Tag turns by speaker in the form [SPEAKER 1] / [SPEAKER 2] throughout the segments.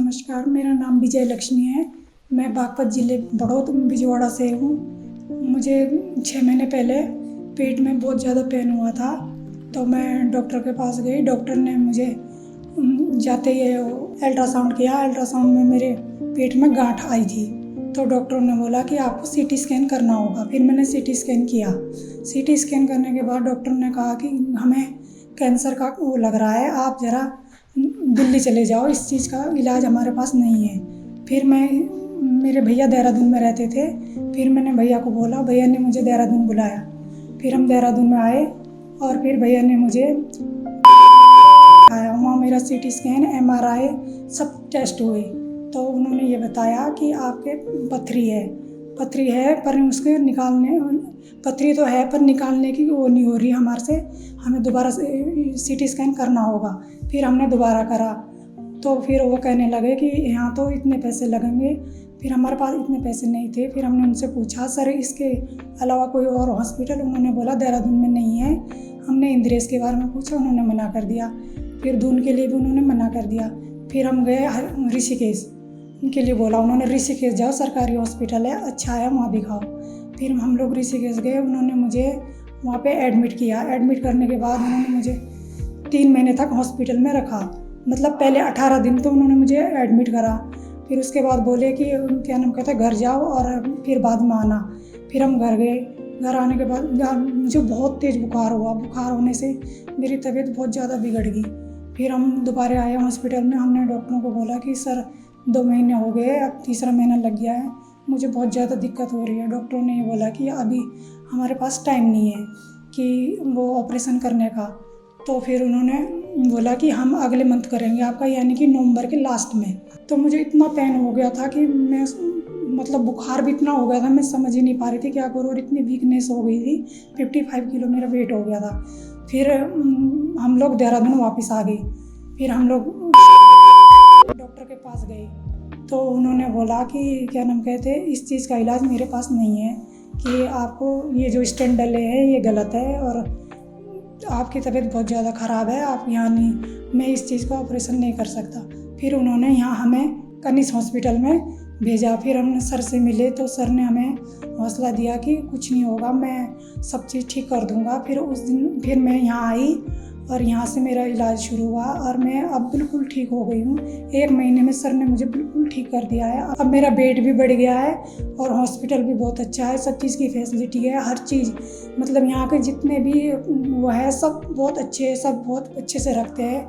[SPEAKER 1] नमस्कार, मेरा नाम विजय लक्ष्मी है। मैं बागपत ज़िले बड़ौत बिजवाड़ा से हूँ। मुझे 6 महीने पहले पेट में बहुत ज़्यादा पेन हुआ था, तो मैं डॉक्टर के पास गई। डॉक्टर ने मुझे जाते ही अल्ट्रासाउंड किया। अल्ट्रासाउंड में मेरे पेट में गांठ आई थी, तो डॉक्टर ने बोला कि आपको सीटी स्कैन करना होगा। फिर मैंने सीटी स्कैन किया। सीटी स्कैन करने के बाद डॉक्टर ने कहा कि हमें कैंसर का वो लग रहा है, आप ज़रा दिल्ली चले जाओ, इस चीज़ का इलाज हमारे पास नहीं है। फिर मेरे भैया देहरादून में रहते थे। फिर मैंने भैया को बोला, भैया ने मुझे देहरादून बुलाया। फिर हम देहरादून में आए और फिर भैया ने मुझे आया, वहाँ मेरा सीटी स्कैन, MRI सब टेस्ट हुए। तो उन्होंने ये बताया कि आपके पथरी है पर उसके निकालने, पथरी तो है पर निकालने की वो नहीं हो रही हमारे से, हमें दोबारा से सीटी स्कैन करना होगा। फिर हमने दोबारा करा, तो फिर वो कहने लगे कि यहाँ तो इतने पैसे लगेंगे। फिर हमारे पास इतने पैसे नहीं थे। फिर हमने उनसे पूछा, सर इसके अलावा कोई और हॉस्पिटल? उन्होंने बोला देहरादून में नहीं है। हमने इंद्रेश के बारे में पूछा, उन्होंने मना कर दिया। फिर दून के लिए भी उन्होंने मना कर दिया। फिर हम गए ऋषिकेश, उनके लिए बोला, उन्होंने ऋषिकेश जाओ, सरकारी हॉस्पिटल है, अच्छा है, वहाँ दिखाओ। फिर हम लोग ऋषिकेश गए, उन्होंने मुझे वहाँ पे एडमिट किया। एडमिट करने के बाद उन्होंने मुझे 3 महीने तक हॉस्पिटल में रखा। मतलब पहले 18 दिन तो उन्होंने मुझे एडमिट करा। फिर उसके बाद बोले कि क्या नाम कहते हैं, घर जाओ और फिर बाद में आना। फिर हम घर गए। घर आने के बाद मुझे बहुत तेज़ बुखार हुआ। बुखार होने से मेरी तबीयत बहुत ज़्यादा बिगड़ गई। फिर हम दोबारा आए हॉस्पिटल में। हमने डॉक्टरों को बोला कि सर 2 महीने हो गए, अब तीसरा महीना लग गया है, मुझे बहुत ज़्यादा दिक्कत हो रही है। डॉक्टरों ने ये बोला कि अभी हमारे पास टाइम नहीं है कि वो ऑपरेशन करने का। तो फिर उन्होंने बोला कि हम अगले मंथ करेंगे आपका, यानी कि नवंबर के लास्ट में। तो मुझे इतना पेन हो गया था कि मैं मतलब बुखार भी इतना हो गया था, मैं समझ ही नहीं पा रही थी क्या करूँ, और इतनी वीकनेस हो गई थी। 55 किलो मेरा वेट हो गया था। फिर हम लोग देहरादून वापस आ गए। फिर हम लोग डॉक्टर के पास गए, तो उन्होंने बोला कि क्या नाम कहते हैं, इस चीज़ का इलाज मेरे पास नहीं है, कि आपको ये जो स्टेंट डले हैं ये गलत है और आपकी तबीयत बहुत ज़्यादा ख़राब है, आप यहाँ नहीं, मैं इस चीज़ का ऑपरेशन नहीं कर सकता। फिर उन्होंने यहाँ हमें कनिष्क हॉस्पिटल में भेजा। फिर हमने सर से मिले, तो सर ने हमें हौसला दिया कि कुछ नहीं होगा, मैं सब चीज़ ठीक कर दूँगा। फिर उस दिन फिर मैं यहाँ आई और यहाँ से मेरा इलाज शुरू हुआ और मैं अब बिल्कुल ठीक हो गई हूँ। 1 महीने में सर ने मुझे बिल्कुल ठीक कर दिया है। अब मेरा बेड भी बढ़ गया है और हॉस्पिटल भी बहुत अच्छा है, सब चीज़ की फैसिलिटी है, हर चीज़। मतलब यहाँ के जितने भी वो है सब बहुत अच्छे हैं, सब बहुत अच्छे से रखते हैं।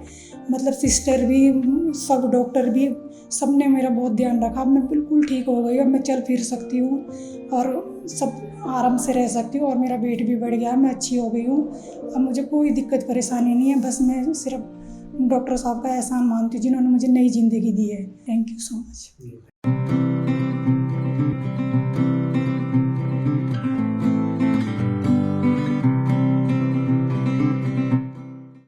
[SPEAKER 1] मतलब सिस्टर भी, सब डॉक्टर भी, सब ने मेरा बहुत ध्यान रखा। अब मैं बिल्कुल ठीक हो गई, अब मैं चल फिर सकती हूँ और सब आराम से रह सकती हूँ और मेरा वेट भी बढ़ गया है, मैं अच्छी हो गई हूँ। अब मुझे कोई दिक्कत परेशानी नहीं है। बस मैं सिर्फ डॉक्टर साहब का एहसान मानती हूँ जिन्होंने मुझे नई ज़िंदगी दी है। Thank you so much.